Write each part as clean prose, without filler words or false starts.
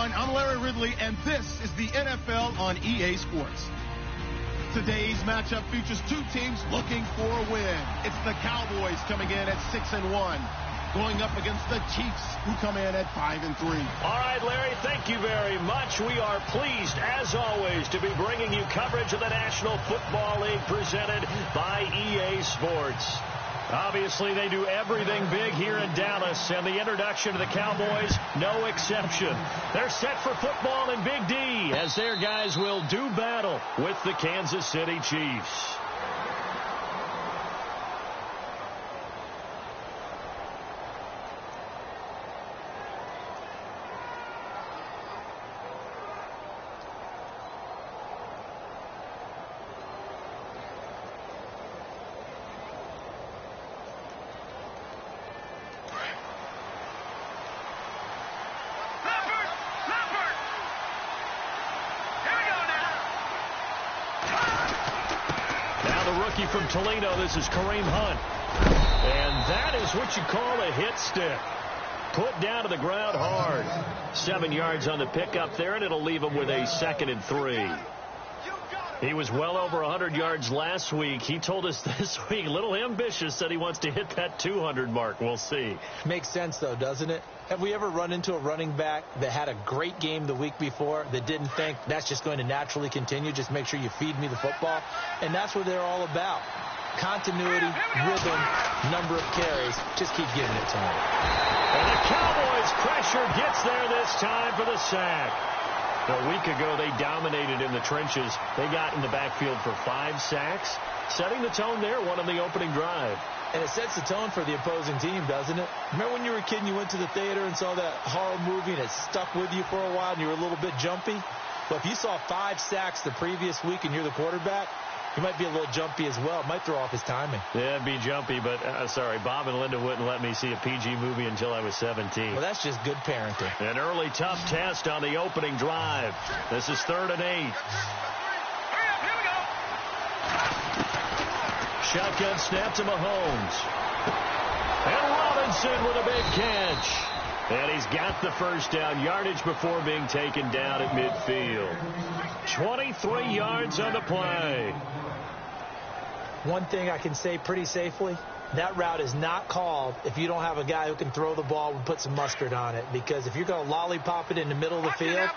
everyone. I'm Larry Ridley, and this is the NFL on EA Sports. Today's matchup features two teams looking for a win. It's the Cowboys coming in at 6-1, going up against the Chiefs, who come in at 5-3. All right, Larry, thank you very much. We are pleased, as always, to be bringing you coverage of the National Football League presented by EA Sports. Obviously, they do everything big here in Dallas, and the introduction to the Cowboys, no exception. They're set for football in Big D, as their guys will do battle with the Kansas City Chiefs. From Toledo, this is Kareem Hunt. And that is what you call a hit stick. Put down to the ground hard. 7 yards on the pickup there, and it'll leave him with a 2nd and 3. He was well over 100 yards last week. He told us this week, a little ambitious, said he wants to hit that 200 mark. We'll see. Makes sense, though, doesn't it? Have we ever run into a running back that had a great game the week before that didn't think that's just going to naturally continue? Just make sure you feed me the football. And that's what they're all about. Continuity, rhythm, number of carries. Just keep giving it to him. And the Cowboys' pressure gets there this time for the sack. A week ago, they dominated in the trenches. They got in the backfield for 5 sacks, setting the tone there, one on the opening drive. And it sets the tone for the opposing team, doesn't it? Remember when you were a kid and you went to the theater and saw that horror movie and it stuck with you for a while and you were a little bit jumpy? Well, if you saw 5 sacks the previous week and you're the quarterback, you might be a little jumpy as well. It might throw off his timing. Yeah, it'd be jumpy, but sorry, Bob and Linda wouldn't let me see a PG movie until I was 17. Well, that's just good parenting. An early tough test on the opening drive. This is 3rd and 8. Shotgun snap to Mahomes. And Robinson with a big catch. And he's got the first down, yardage before being taken down at midfield. 23 yards on the play. One thing I can say pretty safely, that route is not called if you don't have a guy who can throw the ball and put some mustard on it. Because if you're going to lollipop it in the middle of the field,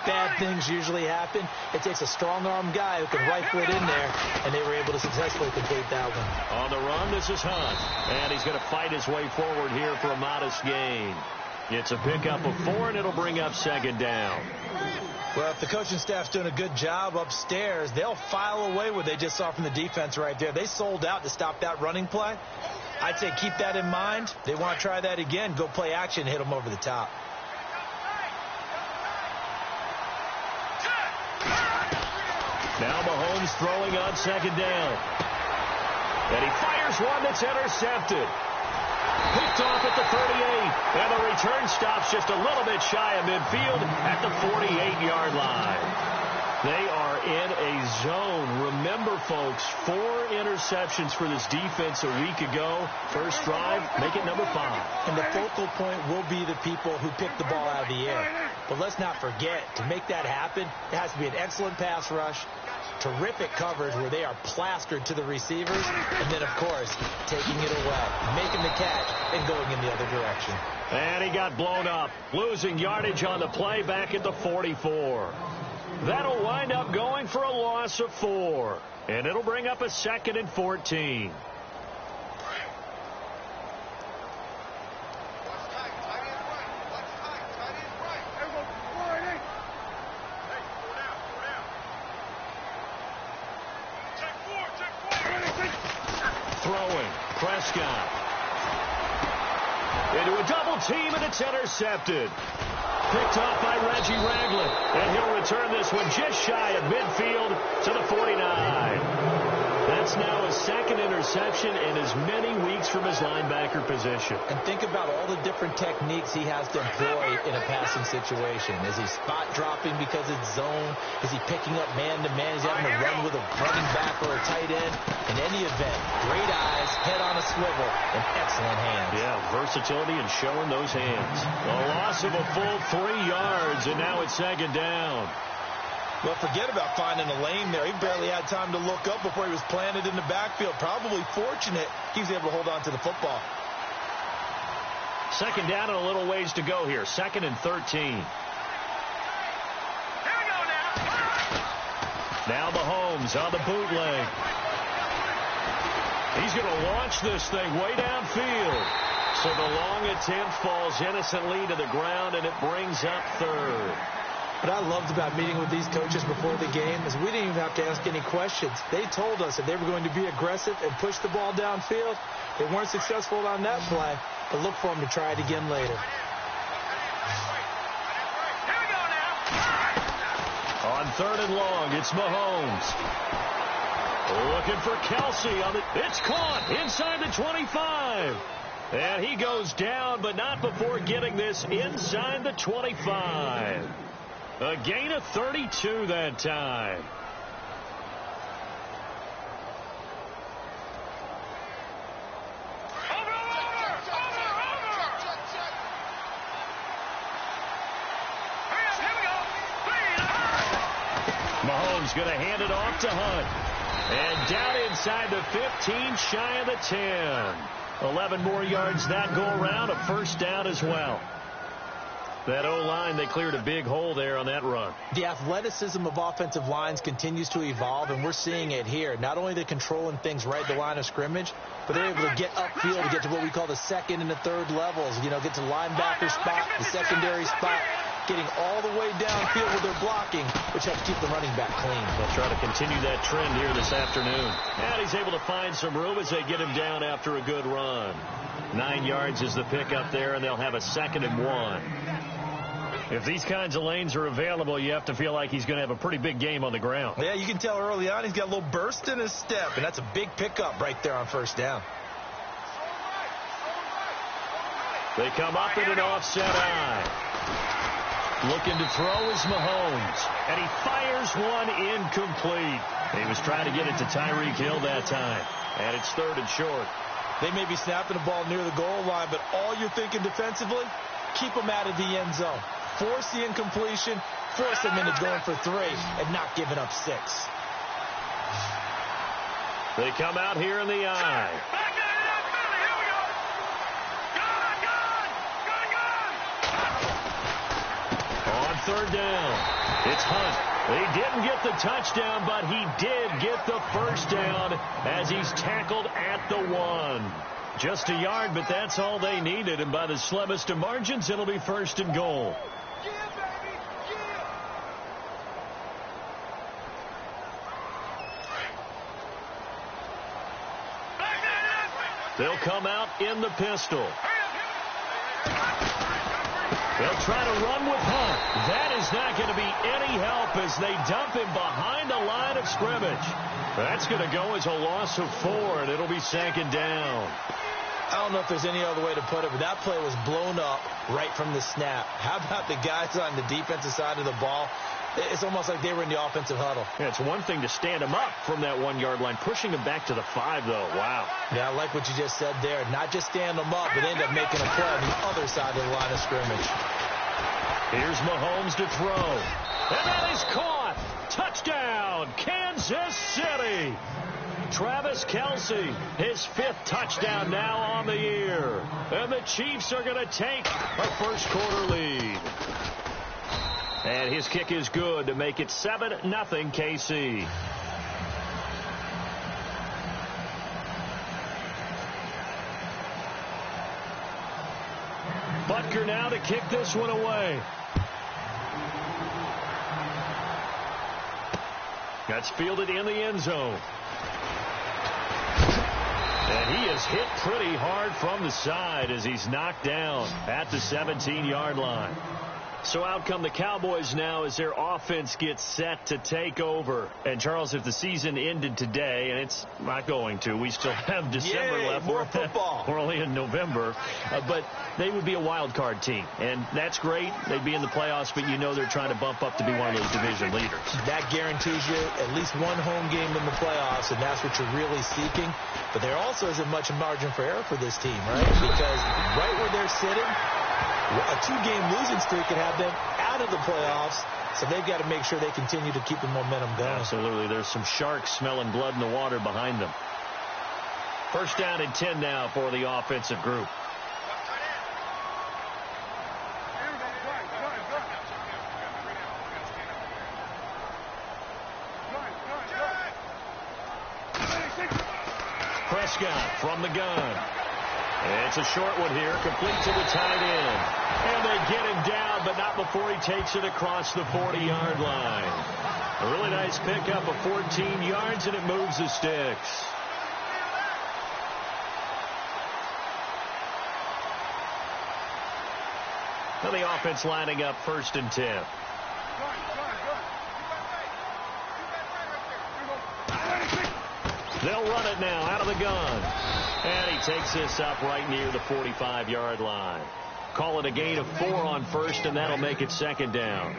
bad things usually happen. It takes a strong-arm guy who can rifle it in there, and they were able to successfully complete that one. On the run, this is Hunt. And he's going to fight his way forward here for a modest gain. It's a pickup of 4, and it'll bring up 2nd down. Well, if the coaching staff's doing a good job upstairs, they'll file away what they just saw from the defense right there. They sold out to stop that running play. I'd say keep that in mind. They want to try that again. Go play action, hit them over the top. Now Mahomes throwing on 2nd down. And he fires one that's intercepted. Picked off at the 38, and the return stops just a little bit shy of midfield at the 48-yard line. They are in a zone. Remember, folks, 4 interceptions for this defense a week ago. First drive, make it number 5. And the focal point will be the people who pick the ball out of the air. But let's not forget, to make that happen, it has to be an excellent pass rush, terrific coverage where they are plastered to the receivers, and then, of course, taking it away, making the catch, and going in the other direction. And he got blown up, losing yardage on the play back at the 44. That'll wind up going for a loss of 4, and it'll bring up a 2nd and 14. Prescott. Into a double team, and it's intercepted. Picked off by Reggie Ragland. And he'll return this one just shy of midfield to the 49. That's That's now his second interception in as many weeks from his linebacker position. And think about all the different techniques he has to employ in a passing situation. Is he spot dropping because it's zone? Is he picking up man-to-man? Is he having to run with a running back or a tight end? In any event, great eyes, head on a swivel, and excellent hands. Yeah, versatility and showing those hands. A loss of a full 3 yards, and now it's second down. Well, forget about finding a lane there. He barely had time to look up before he was planted in the backfield. Probably fortunate he was able to hold on to the football. Second down and a little ways to go here. 2nd and 13. Now Mahomes on the bootleg. He's going to launch this thing way downfield. So the long attempt falls innocently to the ground, and it brings up 3rd. What I loved about meeting with these coaches before the game is we didn't even have to ask any questions. They told us that they were going to be aggressive and push the ball downfield. They weren't successful on that play, but look for them to try it again later. On 3rd and long, it's Mahomes. Looking for Kelsey on the... It's caught inside the 25. And he goes down, but not before getting this inside the 25. A gain of 32 that time. Mahomes going to hand it off to Hunt. And down inside the 15, shy of the 10. 11 more yards that go around, a first down as well. That O-line, they cleared a big hole there on that run. The athleticism of offensive lines continues to evolve, and we're seeing it here. Not only are they controlling things right at the line of scrimmage, but they're able to get upfield to get to what we call the 2nd and the 3rd levels. You know, get to linebacker spot, the secondary spot, getting all the way downfield with their blocking, which helps keep the running back clean. They'll try to continue that trend here this afternoon. And he's able to find some room as they get him down after a good run. 9 yards is the pickup there, and they'll have a 2nd and 1. If these kinds of lanes are available, you have to feel like he's going to have a pretty big game on the ground. Yeah, you can tell early on he's got a little burst in his step, and that's a big pickup right there on first down. They come up in an offset eye. Looking to throw is Mahomes, and he fires one incomplete. He was trying to get it to Tyreek Hill that time, and it's 3rd and short. They may be snapping the ball near the goal line, but all you're thinking defensively, keep them out of the end zone. Force the incompletion, force them into going for 3, and not giving up 6. They come out here in the eye. On 3rd down, it's Hunt. He didn't get the touchdown, but he did get the first down as he's tackled at the 1. Just a yard, but that's all they needed, and by the slimmest of margins, it'll be 1st and goal. They'll come out in the pistol. They'll try to run with Hunt. That is not going to be any help as they dump him behind the line of scrimmage. That's going to go as a loss of 4, and it'll be 2nd down. I don't know if there's any other way to put it, but that play was blown up right from the snap. How about the guys on the defensive side of the ball? It's almost like they were in the offensive huddle. Yeah, it's one thing to stand him up from that 1-yard line. Pushing him back to the 5, though. Wow. Yeah, I like what you just said there. Not just stand them up, but end up making a play on the other side of the line of scrimmage. Here's Mahomes to throw. And that is caught. Touchdown, Kansas City. Travis Kelce, his 5th touchdown now on the year. And the Chiefs are going to take a first-quarter lead. And his kick is good to make it 7-0 KC. Butker now to kick this one away. That's fielded in the end zone. And he is hit pretty hard from the side as he's knocked down at the 17-yard line. So out come the Cowboys now as their offense gets set to take over. And, Charles, if the season ended today, and it's not going to, we still have December left. More football. We're only in November. But they would be a wild card team. And that's great. They'd be in the playoffs, but you know they're trying to bump up to be one of those division leaders. That guarantees you at least one home game in the playoffs, and that's what you're really seeking. But there also isn't much margin for error for this team, right? Because right where they're sitting, a 2-game losing streak could have them out of the playoffs, so they've got to make sure they continue to keep the momentum going. Absolutely. There's some sharks smelling blood in the water behind them. First down and 10 now for the offensive group. Prescott from the gun. It's a short one here, complete to the tight end. And they get him down, but not before he takes it across the 40-yard line. A really nice pickup of 14 yards, and it moves the sticks. Now the offense lining up 1st and 10. They'll run it now out of the gun. And he takes this up right near the 45-yard line. Call it a gain of 4 on 1st, and that'll make it 2nd down.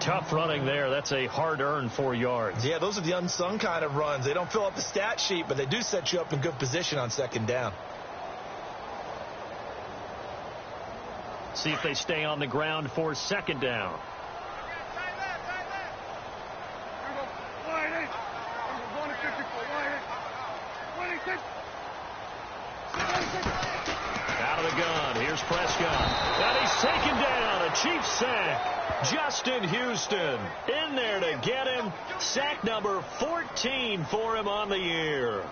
Tough running there. That's a hard-earned 4 yards. Yeah, those are the unsung kind of runs. They don't fill up the stat sheet, but they do set you up in good position on 2nd down. See if they stay on the ground for 2nd down. Out of the gun. Here's Prescott. And he's taken down. A Chiefs sack. Justin Houston in there to get him. Sack number 14 for him on the year.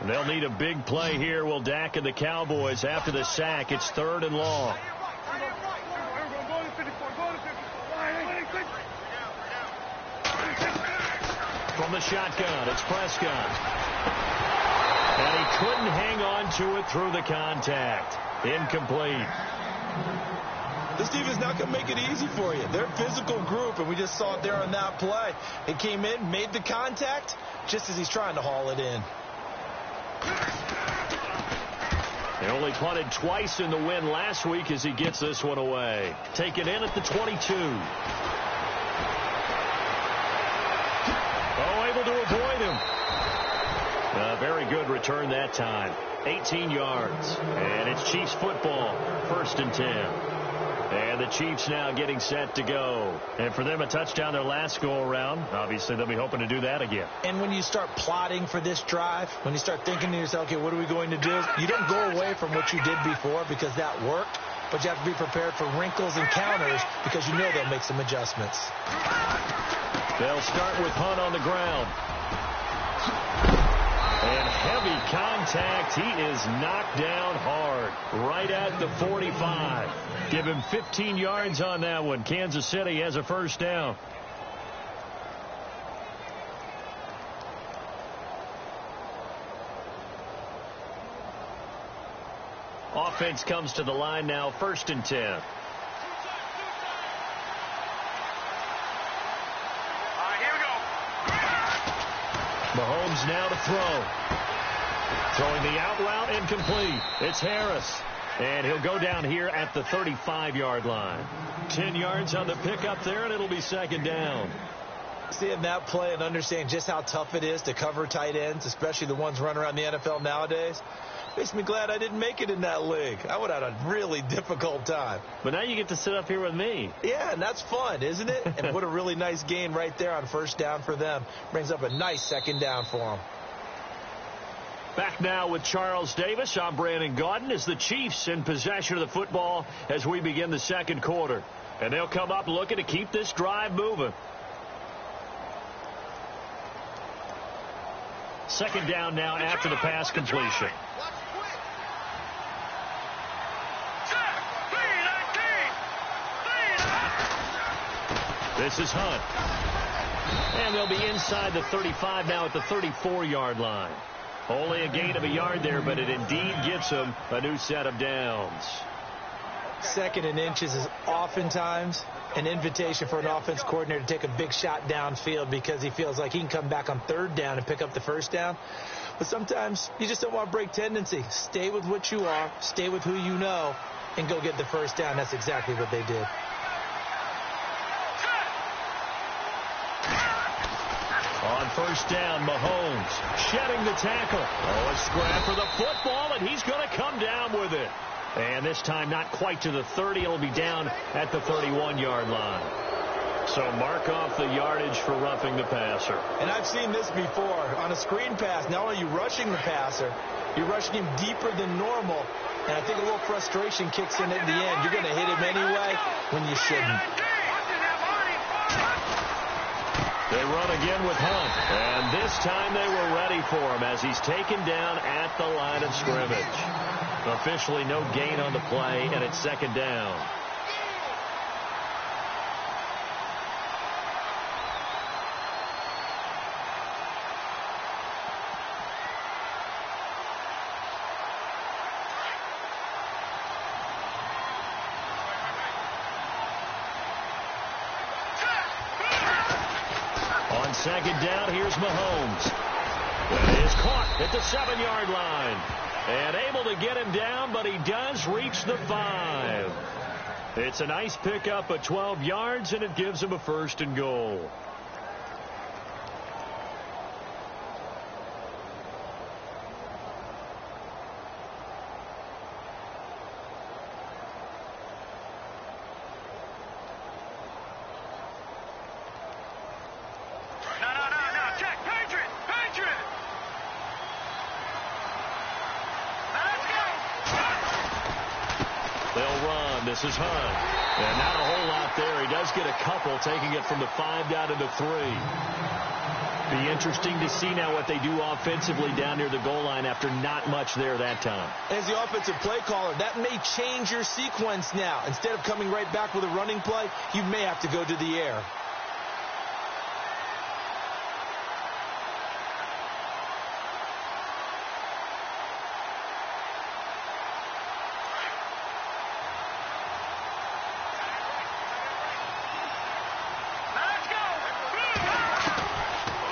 And they'll need a big play here, will Dak and the Cowboys after the sack. It's 3rd and long. From the shotgun, it's Prescott. And he couldn't hang on to it through the contact. Incomplete. This defense is not going to make it easy for you. They're a physical group, and we just saw it there on that play. It came in, made the contact, just as he's trying to haul it in. They only punted twice in the win last week as he gets this one away. Taken in at the 22. Oh, able to avoid him. Very good return that time. 18 yards. And it's Chiefs football. 1st and 10. And the Chiefs now getting set to go. And for them, a touchdown their last go-around. Obviously, they'll be hoping to do that again. And when you start plotting for this drive, when you start thinking to yourself, okay, what are we going to do? You don't go away from what you did before because that worked. But you have to be prepared for wrinkles and counters because you know they'll make some adjustments. They'll start with Hunt on the ground. And heavy contact. He is knocked down hard. Right at the 45. Give him 15 yards on that one. Kansas City has a 1st down. Offense comes to the line now. 1st and 10. Mahomes now to throw. Throwing the out route incomplete. It's Harris. And he'll go down here at the 35-yard line. 10 yards on the pickup there, and it'll be 2nd down. Seeing that play and understand just how tough it is to cover tight ends, especially the ones running around the NFL nowadays, makes me glad I didn't make it in that league. I would have had a really difficult time. But now you get to sit up here with me. Yeah, and that's fun, isn't it? And what a really nice gain right there on 1st down for them. Brings up a nice 2nd down for them. Back now with Charles Davis. I'm Brandon Gaudin as the Chiefs in possession of the football as we begin the 2nd quarter. And they'll come up looking to keep this drive moving. 2nd down now after the pass completion. This is Hunt. And they'll be inside the 35 now at the 34-yard line. Only a gain of a yard there, but it indeed gets them a new set of downs. Second and inches is oftentimes an invitation for an offense coordinator to take a big shot downfield because he feels like he can come back on third down and pick up the first down. But sometimes you just don't want to break tendency. Stay with what you are, stay with who you know, and go get the first down. That's exactly what they did. On first down, Mahomes shedding the tackle. Oh, a scrap for the football, and he's going to come down with it. And this time not quite to the 30. It'll be down at the 31-yard line. So mark off the yardage for roughing the passer. And I've seen this before. On a screen pass, not only are you rushing the passer, you're rushing him deeper than normal. And I think a little frustration kicks in at the end. You're going to hit him anyway when you shouldn't. They run again with Hunt. And this time they were ready for him as he's taken down at the line of scrimmage. Officially no gain on the play, and it's second down. On second down, here's Mahomes. That is caught at the 7-yard line. And able to get him down, but he does reach the 5. It's a nice pickup of 12 yards, and it gives him a first and goal. This is Hunt. And not a whole lot there. He does get a couple, taking it from the 5 down to the 3. Be interesting to see now what they do offensively down near the goal line after not much there that time. As the offensive play caller, that may change your sequence now. Instead of coming right back with a running play, you may have to go to the air.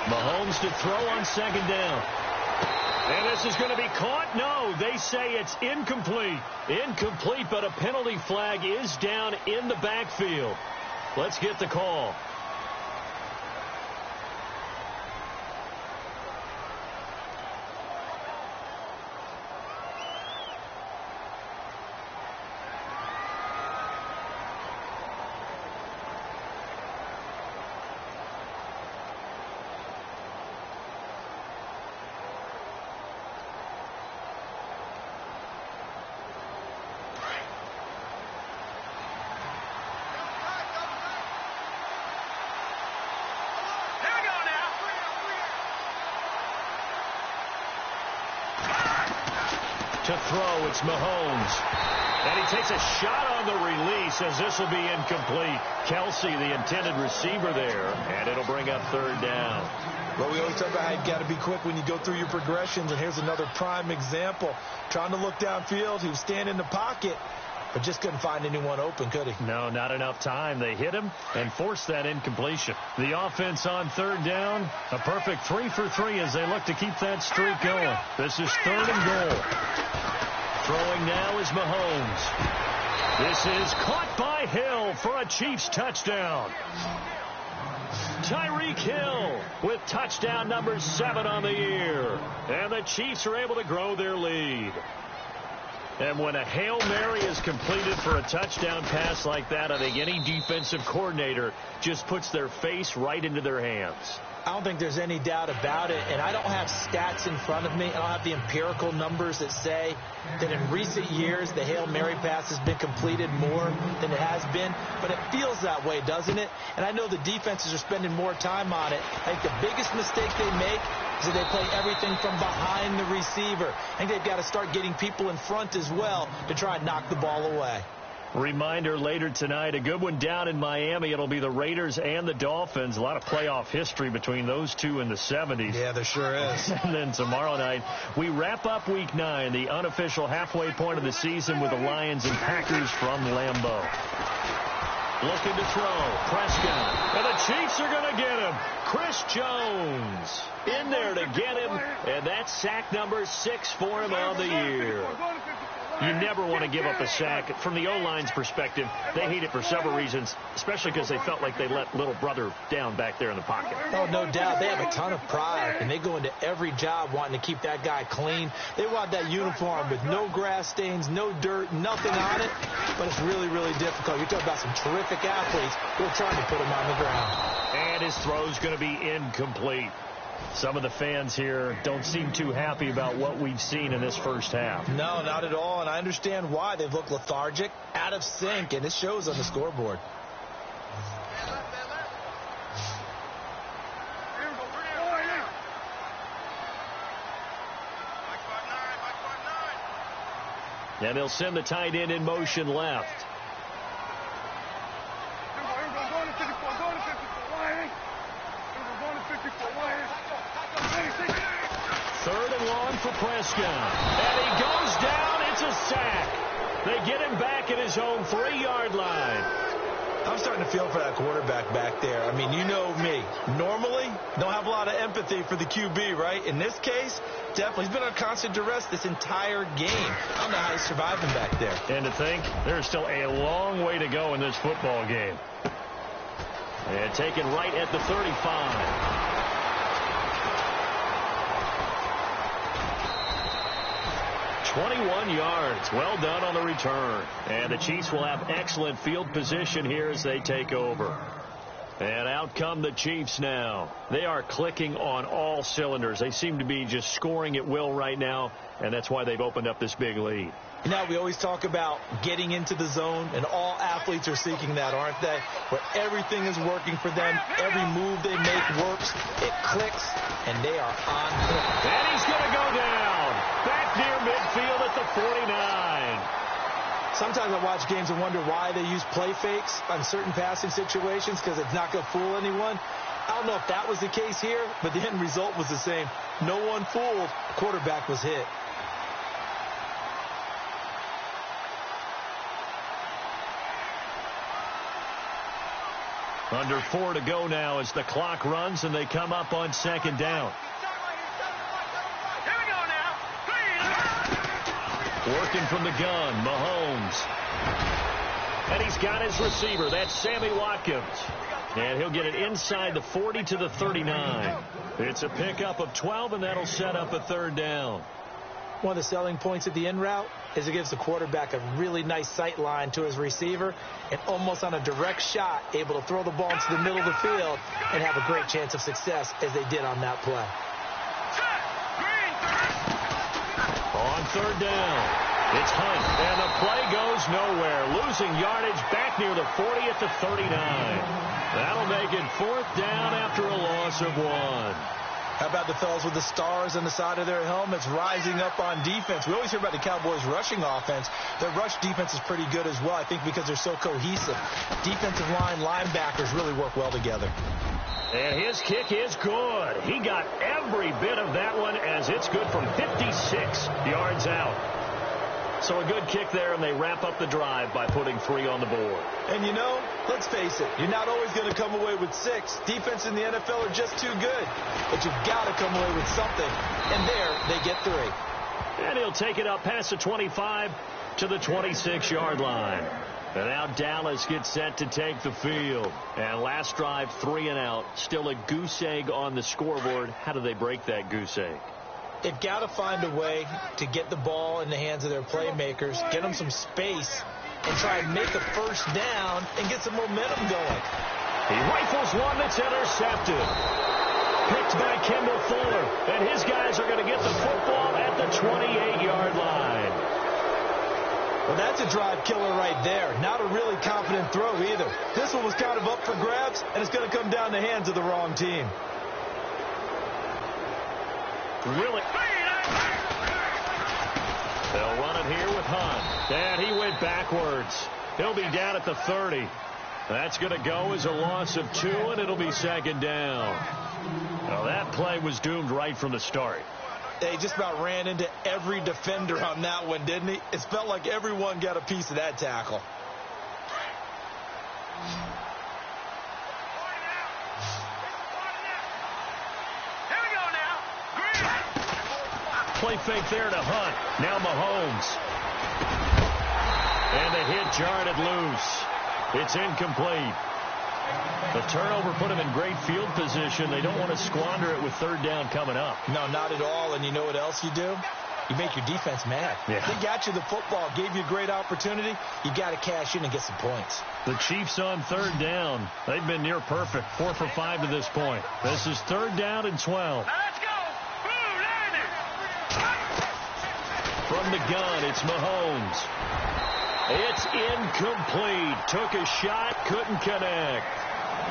Mahomes to throw on second down. And this is going to be caught. No, they say it's incomplete. Incomplete, but a penalty flag is down in the backfield. Let's get the call. To throw, it's Mahomes. And he takes a shot on the release as this will be incomplete. Kelsey, the intended receiver there, and it'll bring up third down. Well, we always talk about how you've got to be quick when you go through your progressions, and here's another prime example. Trying to look downfield, he was standing in the pocket, but just couldn't find anyone open, could he? No, not enough time. They hit him and forced that incompletion. The offense on third down, a perfect 3 for 3 as they look to keep that streak going. This is third and goal. Throwing now is Mahomes. This is caught by Hill for a Chiefs touchdown. Tyreek Hill with touchdown number 7 on the year. And the Chiefs are able to grow their lead. And when a Hail Mary is completed for a touchdown pass like that, I think any defensive coordinator just puts their face right into their hands. I don't think there's any doubt about it, and I don't have stats in front of me. I don't have the empirical numbers that say that in recent years the Hail Mary pass has been completed more than it has been, but it feels that way, doesn't it? And I know the defenses are spending more time on it. I think the biggest mistake they make is that they play everything from behind the receiver. I think they've got to start getting people in front as well to try and knock the ball away. Reminder later tonight, a good one down in Miami. It'll be the Raiders and the Dolphins. A lot of playoff history between those two in the 70s. Yeah, there sure is. And then tomorrow night, we wrap up Week 9, the unofficial halfway point of the season with the Lions and Packers from Lambeau. Looking to throw. Prescott. And the Chiefs are going to get him. Chris Jones in there to get him. And that's sack number 6 for him on the year. You never want to give up a sack. From the O-line's perspective, they hate it for several reasons, especially because they felt like they let little brother down back there in the pocket. Oh, no doubt. They have a ton of pride, and they go into every job wanting to keep that guy clean. They want that uniform with no grass stains, no dirt, nothing on it, but it's really, really difficult. You're talking about some terrific athletes who are trying to put him on the ground. And his throw's going to be incomplete. Some of the fans here don't seem too happy about what we've seen in this first half. No, not at all, and I understand why. They've looked lethargic, out of sync, and it shows on the scoreboard. And they'll send the tight end in motion left. Third and long for Prescott. And he goes down. It's a sack. They get him back at his own 3-yard line. I'm starting to feel for that quarterback back there. I mean, you know me. Normally, don't have a lot of empathy for the QB, right? In this case, definitely. He's been on constant duress this entire game. I don't know how he's surviving back there. And to think, there's still a long way to go in this football game. And taken right at the 35. 21 yards. Well done on the return. And the Chiefs will have excellent field position here as they take over. And out come the Chiefs now. They are clicking on all cylinders. They seem to be just scoring at will right now, and that's why they've opened up this big lead. You know, we always talk about getting into the zone, and all athletes are seeking that, aren't they? Where everything is working for them. Every move they make works. It clicks, and they are on point. And he's going to go down. Back near midfield at the 49. Sometimes I watch games and wonder why they use play fakes on certain passing situations, because it's not going to fool anyone. I don't know if that was the case here, but the end result was the same. No one fooled. Quarterback was hit. Under 4 to go now as the clock runs and they come up on second down. Working from the gun, Mahomes. And he's got his receiver. That's Sammy Watkins. And he'll get it inside the 40 to the 39. It's a pickup of 12, and that'll set up a third down. One of the selling points of the in route is it gives the quarterback a really nice sight line to his receiver, and almost on a direct shot, able to throw the ball into the middle of the field and have a great chance of success as they did on that play. On third down, it's Hunt, and the play goes nowhere. Losing yardage back near the 40 at the 39. That'll make it fourth down after a loss of 1. How about the fellas with the stars on the side of their helmets rising up on defense? We always hear about the Cowboys' rushing offense. Their rush defense is pretty good as well, I think, because they're so cohesive. Defensive line, linebackers really work well together. And his kick is good. He got every bit of that one as it's good from 56 yards out. So a good kick there, and they wrap up the drive by putting 3 on the board. And, you know, let's face it, you're not always going to come away with 6. Defense in the NFL are just too good. But you've got to come away with something. And there, they get 3. And he'll take it up past the 25 to the 26-yard line. And now Dallas gets set to take the field. And last drive, 3 and out. Still a goose egg on the scoreboard. How do they break that goose egg? They've got to find a way to get the ball in the hands of their playmakers, get them some space, and try and make a first down and get some momentum going. He rifles one that's intercepted. Picked by Kendall Fuller. And his guys are going to get the football at the 28-yard line. Well, that's a drive killer right there. Not a really confident throw either. This one was kind of up for grabs, and it's going to come down the hands of the wrong team. Really? They'll run it here with Hunt. And he went backwards. He'll be down at the 30. That's going to go as a loss of 2, and it'll be second down. Well, that play was doomed right from the start. He just about ran into every defender on that one, didn't he? It felt like everyone got a piece of that tackle. Play fake there to Hunt. Now Mahomes. And the hit jarred it loose. It's incomplete. The turnover put him in great field position. They don't want to squander it with third down coming up. No, not at all. And you know what else you do? You make your defense mad. Yeah. They got you the football, gave you a great opportunity. You got to cash in and get some points. The Chiefs on third down. They've been near perfect. 4 for 5 to this point. This is third down and 12. Let's go. From the gun, it's Mahomes. It's incomplete. Took a shot, couldn't connect.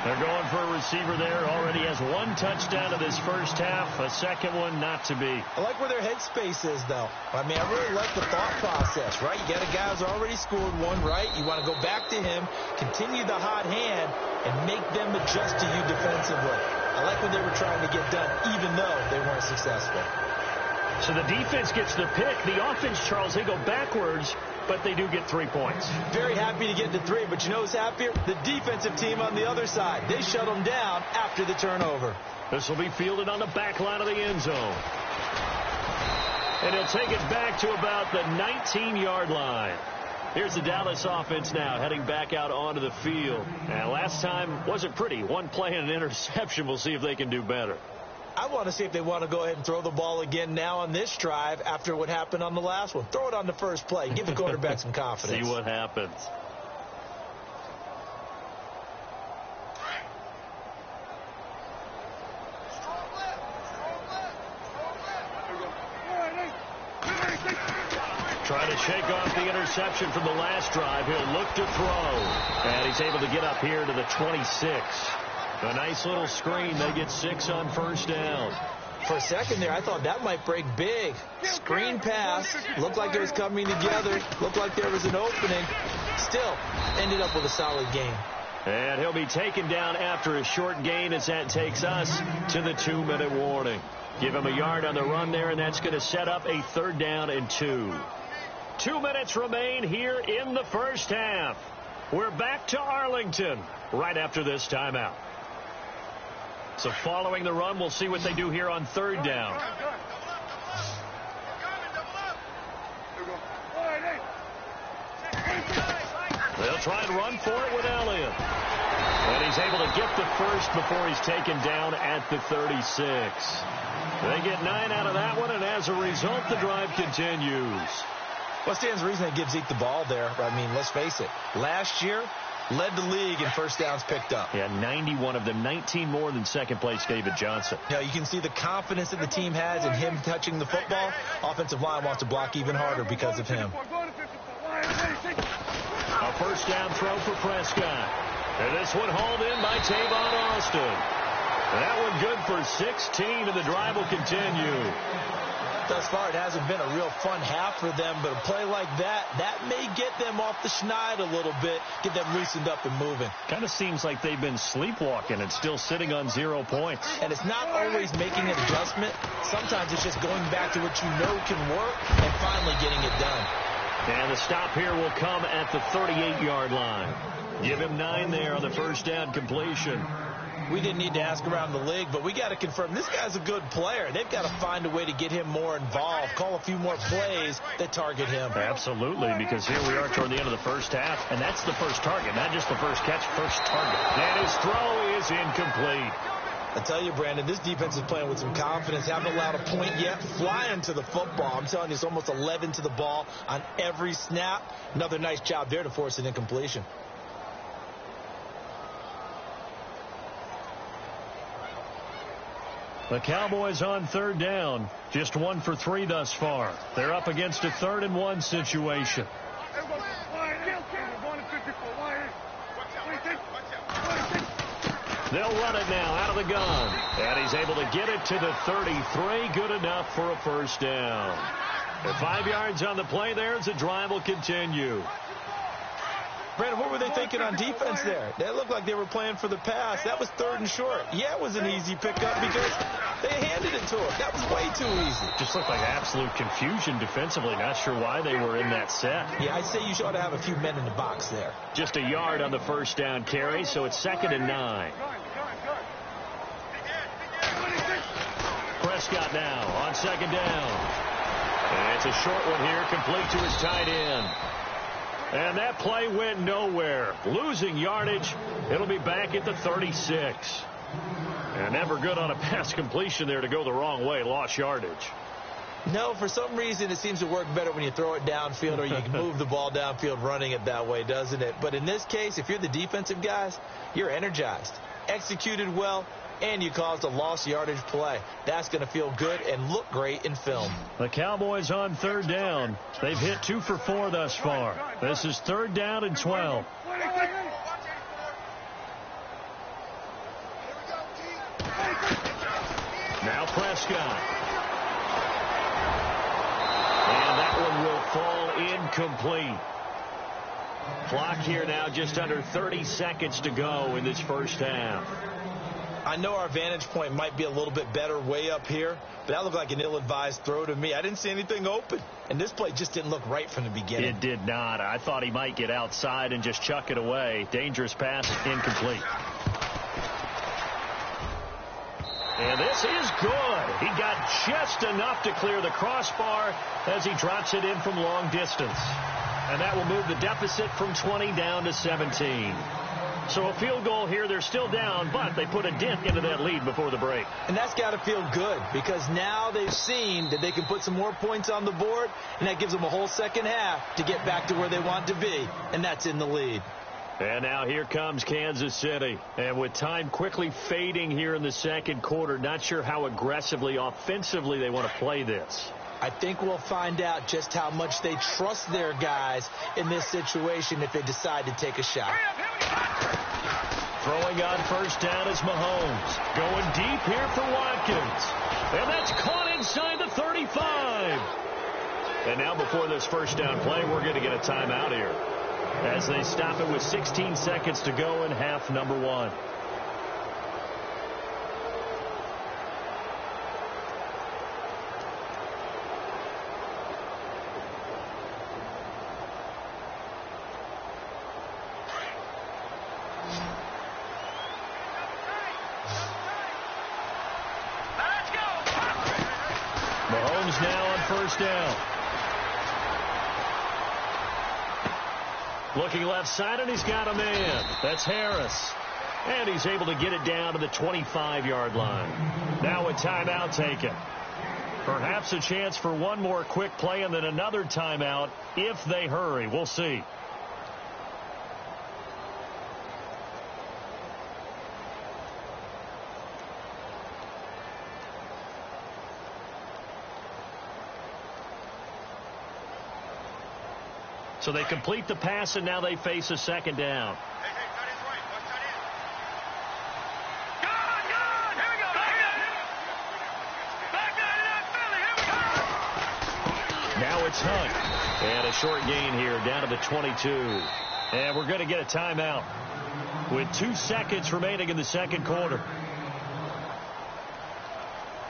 They're going for a receiver there. Already has 1 touchdown in this first half. A second one not to be. I like where their headspace is, though. I mean, I really like the thought process, right? You got a guy who's already scored 1, right? You want to go back to him, continue the hot hand, and make them adjust to you defensively. I like what they were trying to get done, even though they weren't successful. So the defense gets the pick. The offense, Charles, they go backwards, but they do get 3 points. Very happy to get to 3, but you know who's happier? The defensive team on the other side. They shut them down after the turnover. This will be fielded on the back line of the end zone. And he'll take it back to about the 19-yard line. Here's the Dallas offense now heading back out onto the field. And last time wasn't pretty. 1 play and an interception. We'll see if they can do better. I want to see if they want to go ahead and throw the ball again now on this drive after what happened on the last one. Throw it on the first play. Give the quarterback some confidence. See what happens. Trying to shake off the interception from the last drive. He'll look to throw. And he's able to get up here to the 26. A nice little screen. They get 6 on first down. For a second there, I thought that might break big. Screen pass. Looked like it was coming together. Looked like there was an opening. Still, ended up with a solid gain. And he'll be taken down after a short gain as that takes us to the 2-minute warning. Give him a yard on the run there, and that's going to set up a third down and 2. 2 minutes remain here in the first half. We're back to Arlington right after this timeout. So following the run, we'll see what they do here on third down. They'll try and run for it with Elliott. And he's able to get the first before he's taken down at the 36. They get 9 out of that one, and as a result, the drive continues. Well, stands the reason they give Zeke the ball there. I mean, let's face it. Last year, led the league in first downs picked up. Yeah, 91 of them, 19 more than second-place David Johnson. Yeah, you can see the confidence that the team has in him touching the football. Offensive line wants to block even harder because of him. A first down throw for Prescott. And this one hauled in by Tavon Austin. That one good for 16, and the drive will continue. Thus far, it hasn't been a real fun half for them, but a play like that may get them off the schneid a little bit, get them loosened up and moving. Kind of seems like they've been sleepwalking and still sitting on 0 points. And it's not always making an adjustment. Sometimes it's just going back to what you know can work and finally getting it done. And the stop here will come at the 38-yard line. Give him 9 there on the first down completion. We didn't need to ask around the league, but we got to confirm this guy's a good player. They've got to find a way to get him more involved, call a few more plays that target him. Absolutely, because here we are toward the end of the first half, and that's the first target, not just the first catch, first target. And his throw is incomplete. I tell you, Brandon, this defense is playing with some confidence. Haven't allowed a point yet. Flying to the football. I'm telling you, it's almost 11 to the ball on every snap. Another nice job there to force an incompletion. The Cowboys on third down. Just 1 for 3 thus far. They're up against a 3rd and 1 situation. They'll run it now out of the gun. And he's able to get it to the 33. Good enough for a first down. At 5 yards on the play there as the drive will continue. Brandon, what were they thinking on defense there? They looked like they were playing for the pass. That was 3rd and short. Yeah, it was an easy pickup because they handed it to him. That was way too easy. Just looked like absolute confusion defensively. Not sure why they were in that set. Yeah, I'd say you should have a few men in the box there. Just a yard on the first down carry, so it's 2nd and 9. Prescott now on 2nd down. And it's a short one here, complete to his tight end. And that play went nowhere. Losing yardage. It'll be back at the 36. And never good on a pass completion there to go the wrong way. Lost yardage. No, for some reason it seems to work better when you throw it downfield or you can move the ball downfield running it that way, doesn't it? But in this case, if you're the defensive guys, you're energized, executed well, and you caused a lost yardage play. That's going to feel good and look great in film. The Cowboys on 3rd down. They've hit 2 for 4 thus far. This is 3rd down and 12. Now Prescott. And that one will fall incomplete. Clock here now just under 30 seconds to go in this first half. I know our vantage point might be a little bit better way up here, but that looked like an ill-advised throw to me. I didn't see anything open, and this play just didn't look right from the beginning. It did not. I thought he might get outside and just chuck it away. Dangerous pass, incomplete. And this is good. He got just enough to clear the crossbar as he drops it in from long distance. And that will move the deficit from 20 down to 17. So a field goal here. They're still down, but they put a dent into that lead before the break. And that's got to feel good because now they've seen that they can put some more points on the board, and that gives them a whole second half to get back to where they want to be, and that's in the lead. And now here comes Kansas City. And with time quickly fading here in the second quarter, not sure how aggressively, offensively they want to play this. I think we'll find out just how much they trust their guys in this situation if they decide to take a shot. Throwing on first down is Mahomes. Going deep here for Watkins. And that's caught inside the 35. And now before this first down play, we're going to get a timeout here as they stop it with 16 seconds to go in half number 1. Mahomes now on first down. Looking left side, and he's got a man. That's Harris. And he's able to get it down to the 25-yard line. Now a timeout taken. Perhaps a chance for one more quick play and then another timeout if they hurry. We'll see. So they complete the pass, and now they face a second down. Now it's Hunt. And a short gain here down to the 22. And we're going to get a timeout with 2 seconds remaining in the second quarter.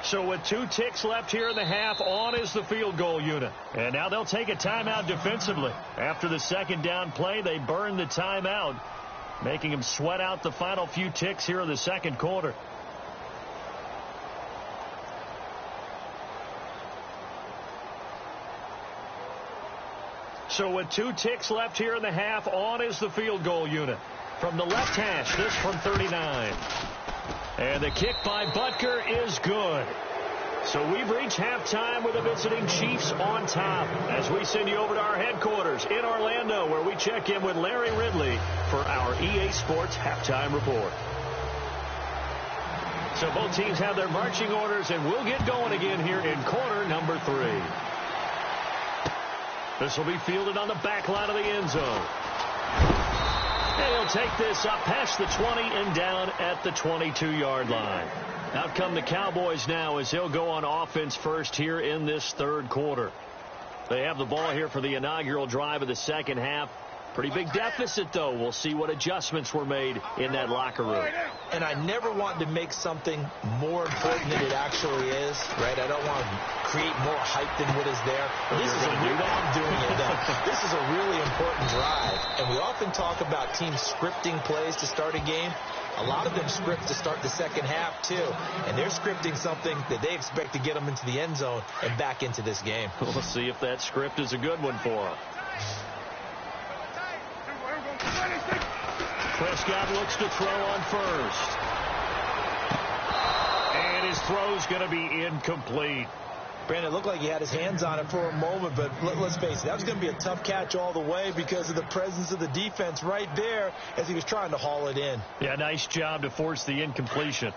So with 2 ticks left here in the half, on is the field goal unit. And now they'll take a timeout defensively. After the second down play, they burn the timeout, making them sweat out the final few ticks here in the second quarter. So with 2 ticks left here in the half, on is the field goal unit. From the left hash, this from 39. And the kick by Butker is good. So we've reached halftime with the visiting Chiefs on top as we send you over to our headquarters in Orlando, where we check in with Larry Ridley for our EA Sports Halftime Report. So both teams have their marching orders, and we'll get going again here in quarter number 3. This will be fielded on the back line of the end zone. And he'll take this up past the 20 and down at the 22-yard line. Out come the Cowboys now as they'll go on offense first here in this third quarter. They have the ball here for the inaugural drive of the second half. Pretty big deficit, though. We'll see what adjustments were made in that locker room. And I never want to make something more important than it actually is, right? I don't want to create more hype than what is there. This is This is a really important drive. And we often talk about teams scripting plays to start a game. A lot of them script to start the second half, too. And they're scripting something that they expect to get them into the end zone and back into this game. We'll see if that script is a good one for them. Prescott looks to throw on first. And his throw's going to be incomplete. Brandon, it looked like he had his hands on it for a moment, but let's face it, that was going to be a tough catch all the way because of the presence of the defense right there as he was trying to haul it in. Yeah, nice job to force the incompletion.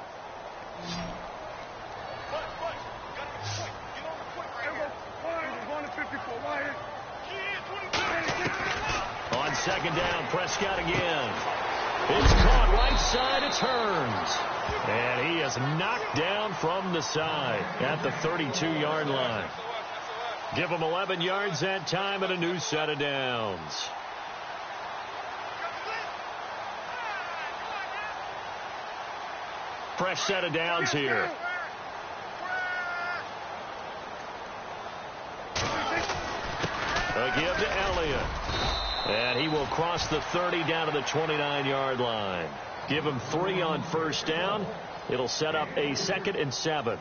On second down, Prescott again. It's caught right side, it turns. And he is knocked down from the side at the 32-yard line. Give him 11 yards that time and a new set of downs. Fresh set of downs here. A give to Elliott. And he will cross the 30 down to the 29-yard line. Give him 3 on first down. It'll set up a 2nd and 7.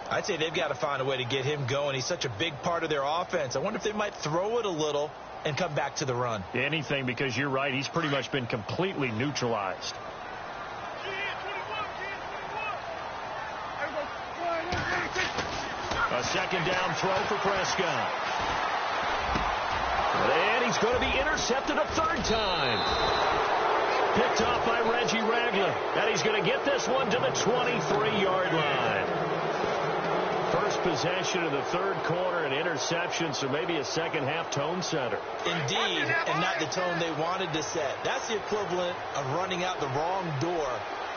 I'd say they've got to find a way to get him going. He's such a big part of their offense. I wonder if they might throw it a little and come back to the run. Anything, because you're right. He's pretty much been completely neutralized. A second down throw for Prescott. And he's going to be intercepted a 3rd time. Picked off by Reggie Ragland. And he's going to get this one to the 23-yard line. First possession of the 3rd quarter, an interception, so maybe a second-half tone setter. Indeed, and not the tone they wanted to set. That's the equivalent of running out the wrong door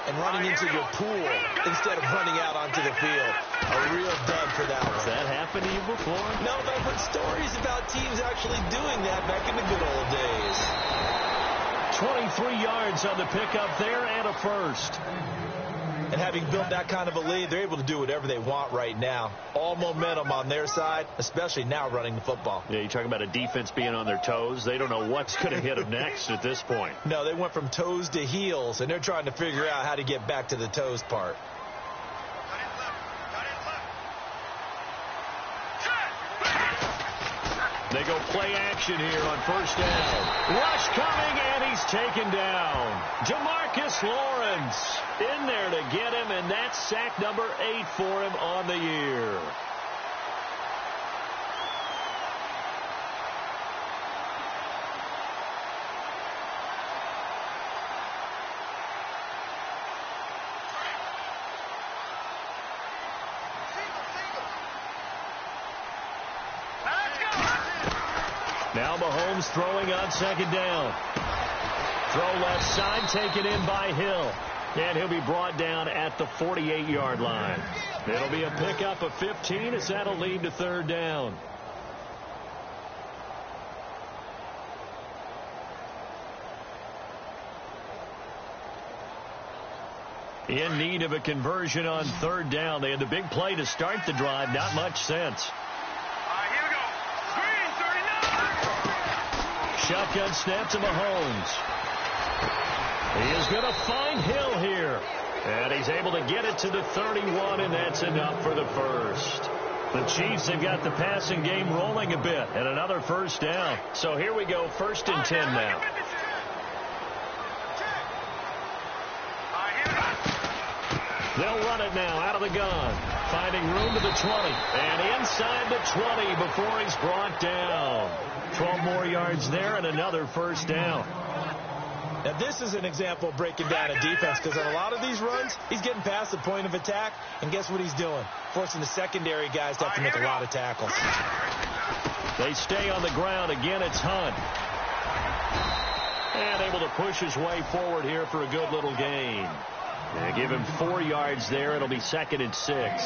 and running into your pool instead of running out onto the field. A real dud for that one. Has that happened to you before? No, but I've heard stories about teams actually doing that back in the good old days. 23 yards on the pickup there and a first. And having built that kind of a lead, they're able to do whatever they want right now. All momentum on their side, especially now running the football. Yeah, you're talking about a defense being on their toes. They don't know what's going to hit them next at this point. No, they went from toes to heels, and they're trying to figure out how to get back to the toes part. They go play action here on first down. Rush coming, and he's taken down. Jamarcus Lawrence in there to get him, and that's sack number 8 for him on the year. Now Mahomes throwing on second down. Throw left side, taken in by Hill. And he'll be brought down at the 48-yard line. It'll be a pickup of 15 as that'll lead to 3rd down. In need of a conversion on 3rd down. They had the big play to start the drive. Not much sense. Shotgun snap to Mahomes. He is going to find Hill here. And he's able to get it to the 31, and that's enough for the first. The Chiefs have got the passing game rolling a bit, and another first down. So here we go, 1st and 10 now. They'll run it now out of the gun. Finding room to the 20. And inside the 20 before he's brought down. 12 more yards there and another first down. Now, this is an example of breaking down a defense because on a lot of these runs, he's getting past the point of attack, and guess what he's doing? Forcing the secondary guys to have to make a lot of tackles. They stay on the ground. Again, it's Hunt. And able to push his way forward here for a good little gain. They give him 4 yards there. It'll be 2nd and 6.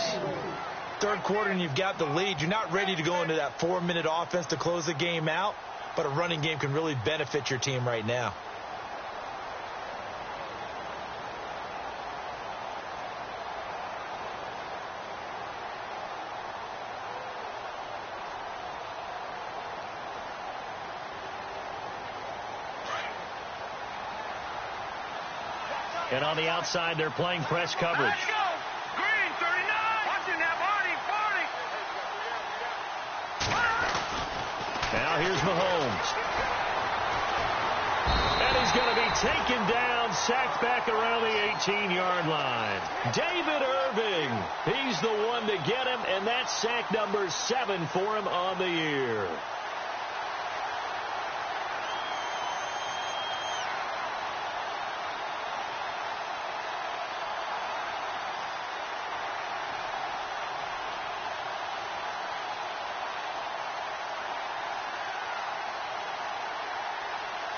3rd quarter, and you've got the lead. You're not ready to go into that 4-minute offense to close the game out. but a running game can really benefit your team right now. And on the outside, they're playing press coverage. Let's go. Green, 39. Watching that, Barney. Now here's Mahomes. And he's going to be taken down, sacked back around the 18-yard line. David Irving, he's the one to get him, and that's sack number 7 for him on the year.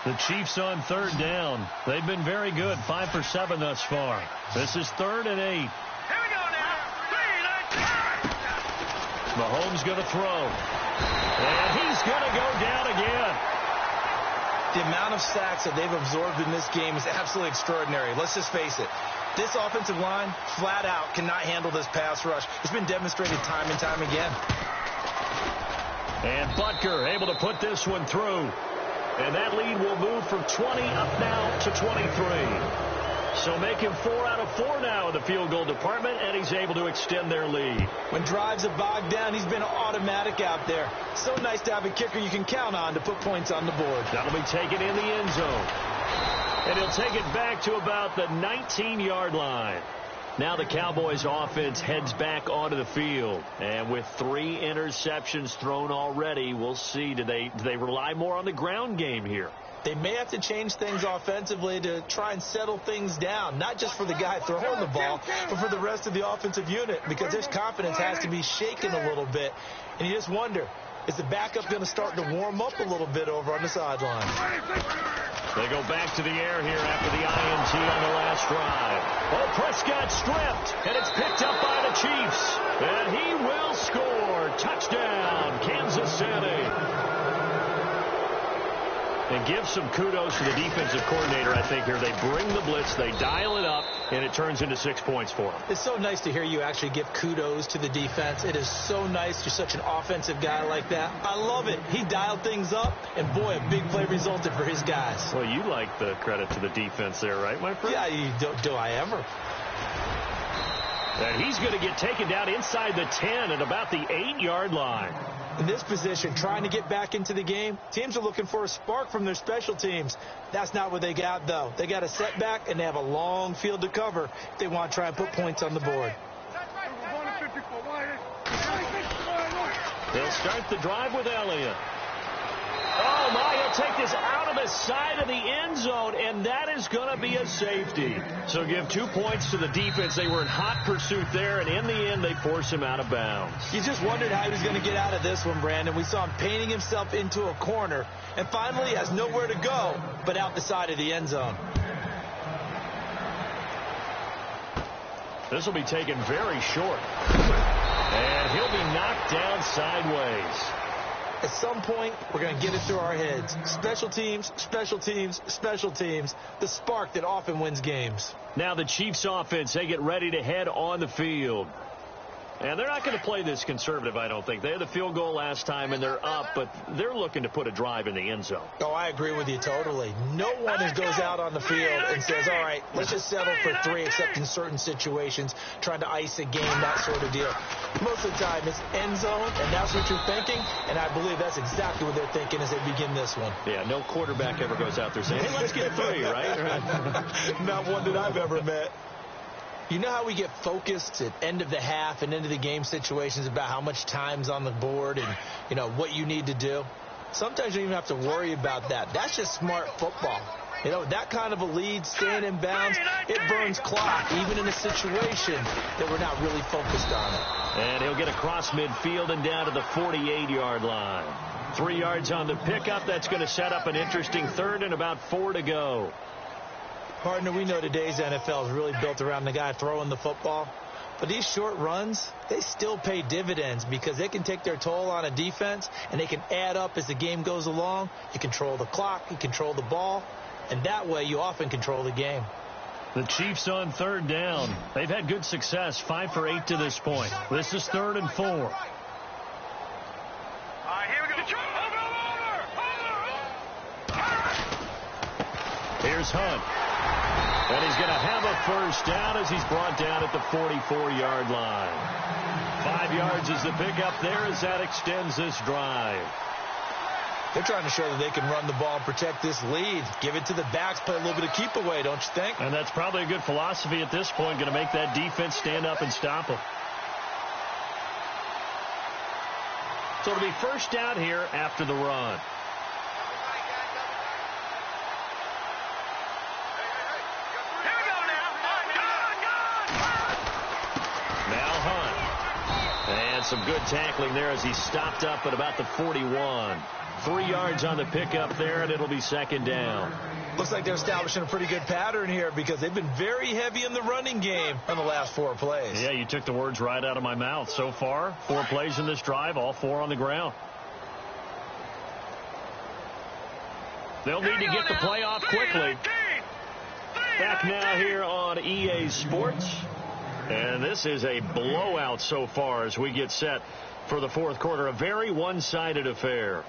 The Chiefs on third down. They've been very good, 5 for 7 thus far. This is 3rd and 8. Here we go now. Mahomes going to throw. And he's going to go down again. The amount of sacks that they've absorbed in this game is absolutely extraordinary. Let's just face it. This offensive line, flat out, cannot handle this pass rush. It's been demonstrated time and time again. And Butker able to put this one through. And that lead will move from 20 up now to 23. So making 4 out of 4 now in the field goal department, and he's able to extend their lead. When drives have bogged down, he's been automatic out there. So nice to have a kicker you can count on to put points on the board. That'll be taken in the end zone. And he'll take it back to about the 19-yard line. Now the Cowboys offense heads back onto the field. And with 3 interceptions thrown already, we'll see. Do they rely more on the ground game here? They may have to change things offensively to try and settle things down, not just for the guy throwing the ball, but for the rest of the offensive unit, because their confidence has to be shaken a little bit. And you just wonder, is the backup going to start to warm up a little bit over on the sideline? They go back to the air here after the INT on the last drive. Oh, Prescott stripped, and it's picked up by the Chiefs. And he will score. Touchdown, Kansas City. And give some kudos to the defensive coordinator, I think, here. They bring the blitz, they dial it up, and it turns into 6 points for them. It's so nice to hear you actually give kudos to the defense. It is so nice. You're such an offensive guy like that. I love it. He dialed things up, and boy, a big play resulted for his guys. Well, you like the credit to the defense there, right, my friend? Yeah, do I ever. And he's going to get taken down inside the 10 at about the 8-yard line. In this position, trying to get back into the game, teams are looking for a spark from their special teams. That's not what they got, though. They got a setback, and they have a long field to cover if they want to try and put points on the board. They'll start the drive with Elliott. Oh, my, he'll take this out of the side of the end zone, and that is going to be a safety. So give 2 points to the defense. They were in hot pursuit there, and in the end, they force him out of bounds. You just wondered how he was going to get out of this one, Brandon. We saw him painting himself into a corner, and finally has nowhere to go but out the side of the end zone. This will be taken very short. And he'll be knocked down sideways. At some point, we're going to get it through our heads. Special teams, special teams, special teams. The spark that often wins games. Now the Chiefs offense, they get ready to head on the field. And they're not going to play this conservative, I don't think. They had the field goal last time, and they're up, but they're looking to put a drive in the end zone. Oh, I agree with you totally. No one goes out on the field and says, all right, let's just settle for 3, except in certain situations, trying to ice a game, that sort of deal. Most of the time, it's end zone, and that's what you're thinking, and I believe that's exactly what they're thinking as they begin this one. Yeah, no quarterback ever goes out there saying, hey, let's get 3, right? Not one that I've ever met. You know how we get focused at end of the half and into the game situations about how much time's on the board and, you know, what you need to do? Sometimes you don't even have to worry about that. That's just smart football. You know, that kind of a lead, staying in bounds, it burns clock, even in a situation that we're not really focused on it. And he'll get across midfield and down to the 48-yard line. 3 yards on the pickup. That's going to set up an interesting 3rd and about 4 to go. Partner, we know today's NFL is really built around the guy throwing the football. But these short runs, they still pay dividends because they can take their toll on a defense, and they can add up as the game goes along. You control the clock, you control the ball, and that way you often control the game. The Chiefs on third down. They've had good success, 5 for 8 to this point. This is 3rd and 4. All right, here we go. Here's Hunt. And he's going to have a first down as he's brought down at the 44-yard line. 5 yards is the pickup there as that extends this drive. They're trying to show that they can run the ball and protect this lead. Give it to the backs, play a little bit of keep away, don't you think? And that's probably a good philosophy at this point, going to make that defense stand up and stop them. So it'll be first down here after the run. Some good tackling there as he stopped up at about the 41. 3 yards on the pickup there, and it'll be 2nd down. Looks like they're establishing a pretty good pattern here because they've been very heavy in the running game on the last 4 plays. Yeah, you took the words right out of my mouth. So far, 4 plays in this drive, all 4 on the ground. They'll need to get the play off quickly. Back now here on EA Sports. And this is a blowout so far as we get set for the 4th quarter. A very one-sided affair.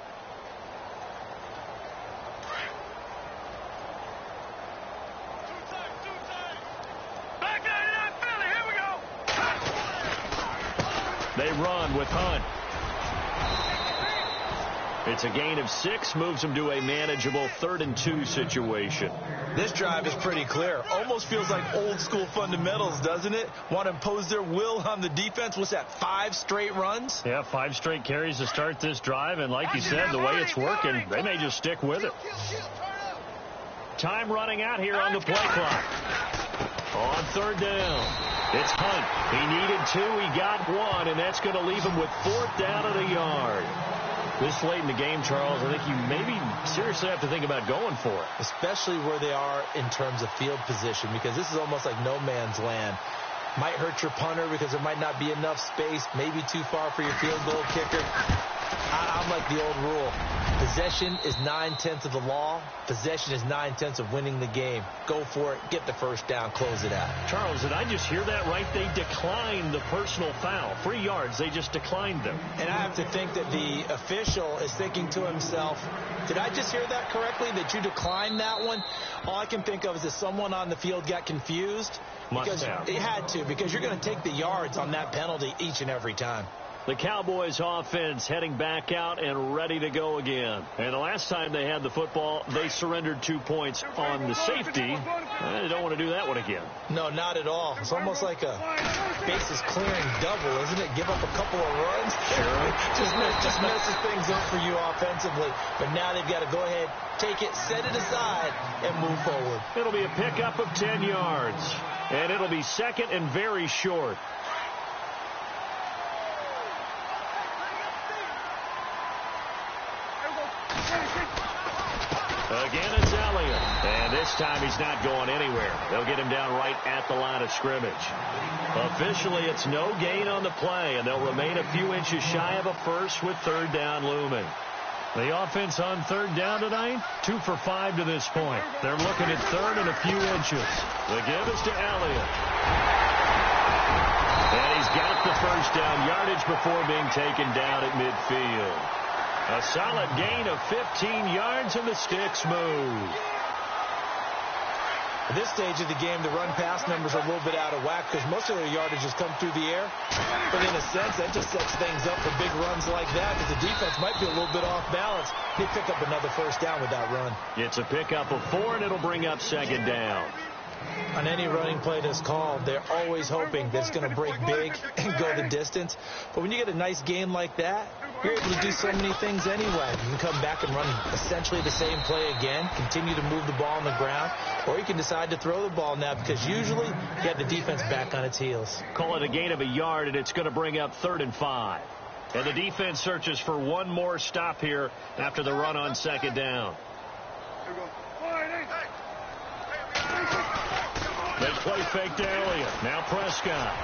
They run with Hunt. It's a gain of 6, moves them to a manageable 3rd and 2 situation. This drive is pretty clear. Almost feels like old school fundamentals, doesn't it? Want to impose their will on the defense. What's that, 5 straight runs? Yeah, 5 straight carries to start this drive. And like you said, the way it's working, they may just stick with it. Time running out here on the play clock. On 3rd down. It's Hunt. He needed 2. He got 1. And that's going to leave him with 4th down at a yard. This late in the game, Charles, I think you maybe seriously have to think about going for it. Especially where they are in terms of field position, because this is almost like no man's land. Might hurt your punter because there might not be enough space, maybe too far for your field goal kicker. I'm like the old rule. Possession is 9/10 of the law. Possession is 9/10 of winning the game. Go for it. Get the first down. Close it out. Charles, did I just hear that right? They declined the personal foul. 3 yards. They just declined them. And I have to think that the official is thinking to himself, did I just hear that correctly, that you declined that one? All I can think of is that someone on the field got confused. Must have. It had to, because you're going to take the yards on that penalty each and every time. The Cowboys offense heading back out and ready to go again. And the last time they had the football, they surrendered 2 points on the safety. They don't want to do that one again. No, not at all. It's almost like a bases clearing double, isn't it? Give up a couple of runs. Sure. just messes things up for you offensively. But now they've got to go ahead, take it, set it aside, and move forward. It'll be a pickup of 10 yards. And it'll be 2nd and very short. Again, it's Elliott. And this time he's not going anywhere. They'll get him down right at the line of scrimmage. Officially, it's no gain on the play, and they'll remain a few inches shy of a first with 3rd down looming. The offense on 3rd down tonight, 2 for 5 to this point. They're looking at 3rd and a few inches. The give is to Elliott. And he's got the first down yardage before being taken down at midfield. A solid gain of 15 yards, and the sticks move. At this stage of the game, the run-pass numbers are a little bit out of whack because most of their yardage has come through the air. But in a sense, that just sets things up for big runs like that because the defense might be a little bit off balance. They pick up another first down with that run. It's a pickup of 4, and it'll bring up 2nd down. On any running play that's called, they're always hoping that it's going to break big and go the distance. But when you get a nice gain like that, you're able to do so many things anyway. You can come back and run essentially the same play again, continue to move the ball on the ground, or you can decide to throw the ball now because usually you have the defense back on its heels. Call it a gain of a yard, and it's going to bring up 3rd and 5. And the defense searches for one more stop here after the run on 2nd down. They play fake to Elliott. Now Prescott.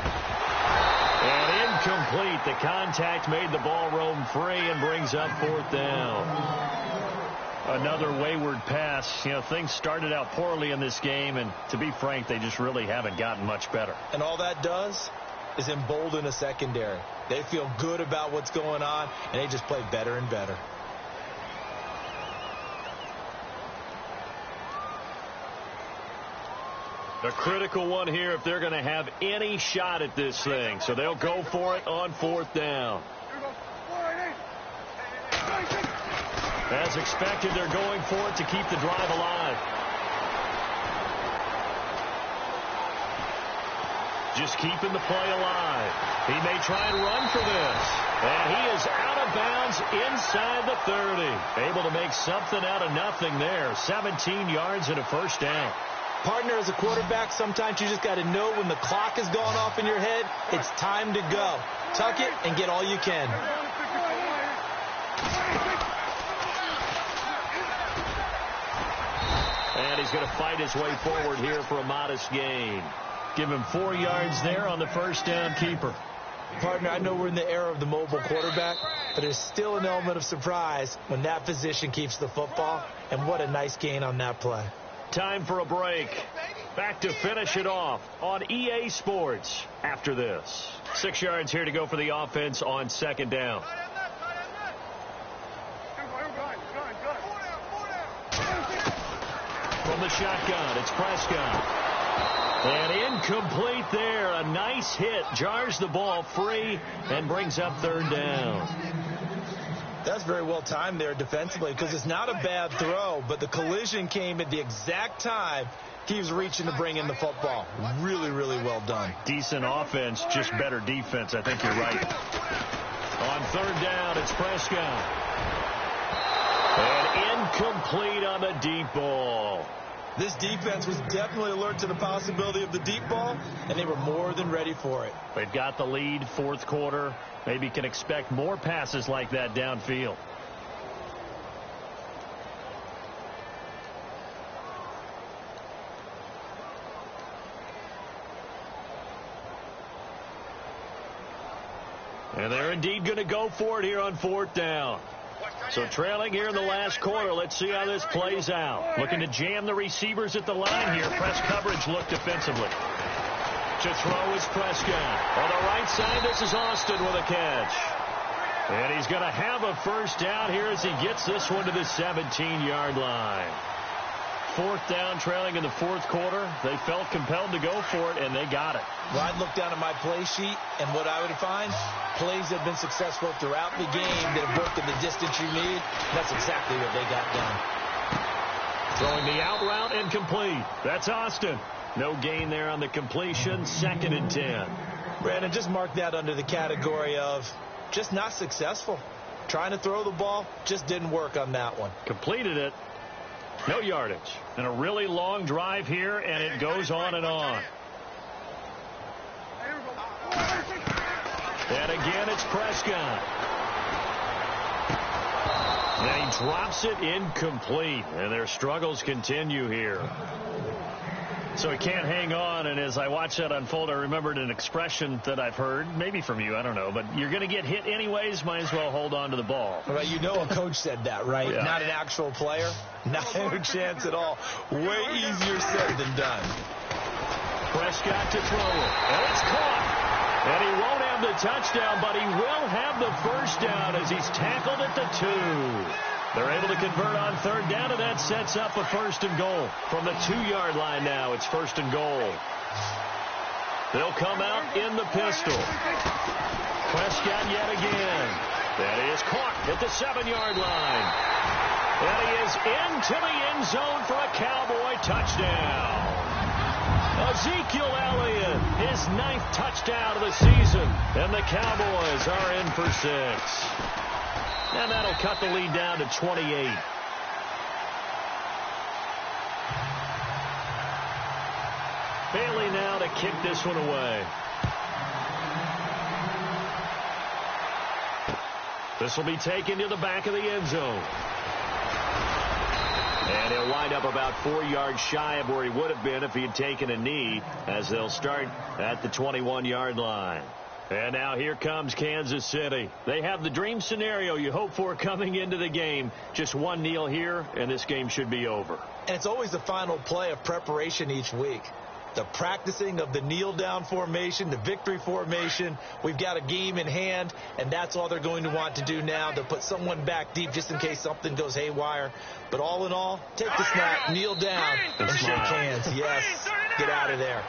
And incomplete. The contact made the ball roam free and brings up 4th down. Another wayward pass. You know, things started out poorly in this game, and to be frank, they just really haven't gotten much better. And all that does is embolden a secondary. They feel good about what's going on, and they just play better and better. A critical one here if they're going to have any shot at this thing. So they'll go for it on 4th down. As expected, they're going for it to keep the drive alive. Just keeping the play alive. He may try and run for this. And he is out of bounds inside the 30. Able to make something out of nothing there. 17 yards and a 1st down. Partner, as a quarterback, sometimes you just got to know when the clock is going off in your head, it's time to go. Tuck it and get all you can. And he's going to fight his way forward here for a modest gain. Give him 4 yards there on the 1st down keeper. Partner, I know we're in the era of the mobile quarterback, but there's still an element of surprise when that position keeps the football, and what a nice gain on that play. Time for a break. Back to finish it off on EA Sports after this. 6 yards here to go for the offense on 2nd down. From the shotgun, it's Prescott. And incomplete there. A nice hit. Jars the ball free and brings up 3rd down. That's very well timed there defensively because it's not a bad throw, but the collision came at the exact time he was reaching to bring in the football. Really, really well done. Decent offense, just better defense. I think you're right. On 3rd down, it's Prescott. And incomplete on the deep ball. This defense was definitely alert to the possibility of the deep ball, and they were more than ready for it. They've got the lead, 4th quarter. Maybe can expect more passes like that downfield. And they're indeed going to go for it here on 4th down. So trailing here in the last quarter. Let's see how this plays out. Looking to jam the receivers at the line here. Press coverage look defensively. To throw is Prescott. On the right side, this is Austin with a catch. And he's going to have a 1st down here as he gets this one to the 17-yard line. 4th down, trailing in the 4th quarter. They felt compelled to go for it, and they got it. Well, I'd look down at my play sheet, and what I would find, plays that have been successful throughout the game that have worked in the distance you need. That's exactly what they got done. Throwing the out route incomplete. That's Austin. No gain there on the completion. 2nd and 10. Brandon, just mark that under the category of just not successful. Trying to throw the ball, just didn't work on that one. Completed it. No yardage. And a really long drive here, and it goes on and on. And again, it's Prescott. And he drops it incomplete. And their struggles continue here. So he can't hang on, and as I watch that unfold, I remembered an expression that I've heard, maybe from you, I don't know, but you're going to get hit anyways, might as well hold on to the ball. Well, you know a coach said that, right? Yeah. Not an actual player. Not a chance at all. Way easier said than done. Prescott to throw it, and it's caught. And he won't have the touchdown, but he will have the 1st down as he's tackled at the 2. They're able to convert on 3rd down, and that sets up a 1st and goal. From the 2-yard line now, it's 1st and goal. They'll come out in the pistol. Prescott yet again. That is caught at the 7-yard line. And he is into the end zone for a Cowboy touchdown. Ezekiel Elliott, his 9th touchdown of the season. And the Cowboys are in for 6. And that'll cut the lead down to 28. Bailey now to kick this one away. This will be taken to the back of the end zone. And he'll wind up about 4 yards shy of where he would have been if he had taken a knee, as they'll start at the 21-yard line. And now here comes Kansas City. They have the dream scenario you hope for coming into the game. Just one kneel here, and this game should be over. And it's always the final play of preparation each week. The practicing of the kneel-down formation, the victory formation. We've got a game in hand, and that's all they're going to want to do now, to put someone back deep just in case something goes haywire. But all in all, take the snap, kneel down, and shake hands. Yes, get out of there.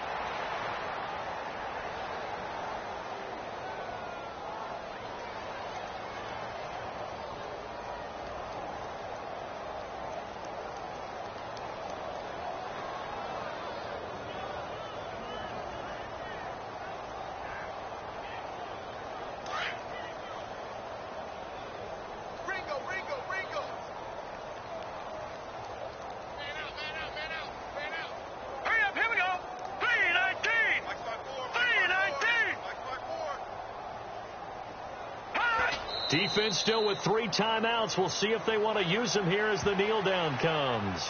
Defense still with 3 timeouts. We'll see if they want to use them here as the kneel down comes.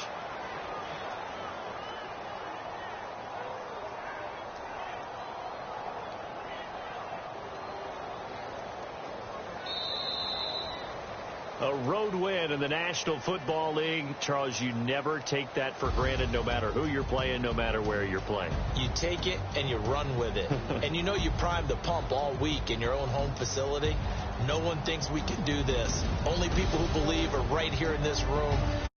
A road win in the National Football League. Charles, you never take that for granted, no matter who you're playing, no matter where you're playing. You take it and you run with it. And you know you primed the pump all week in your own home facility. No one thinks we can do this. Only people who believe are right here in this room.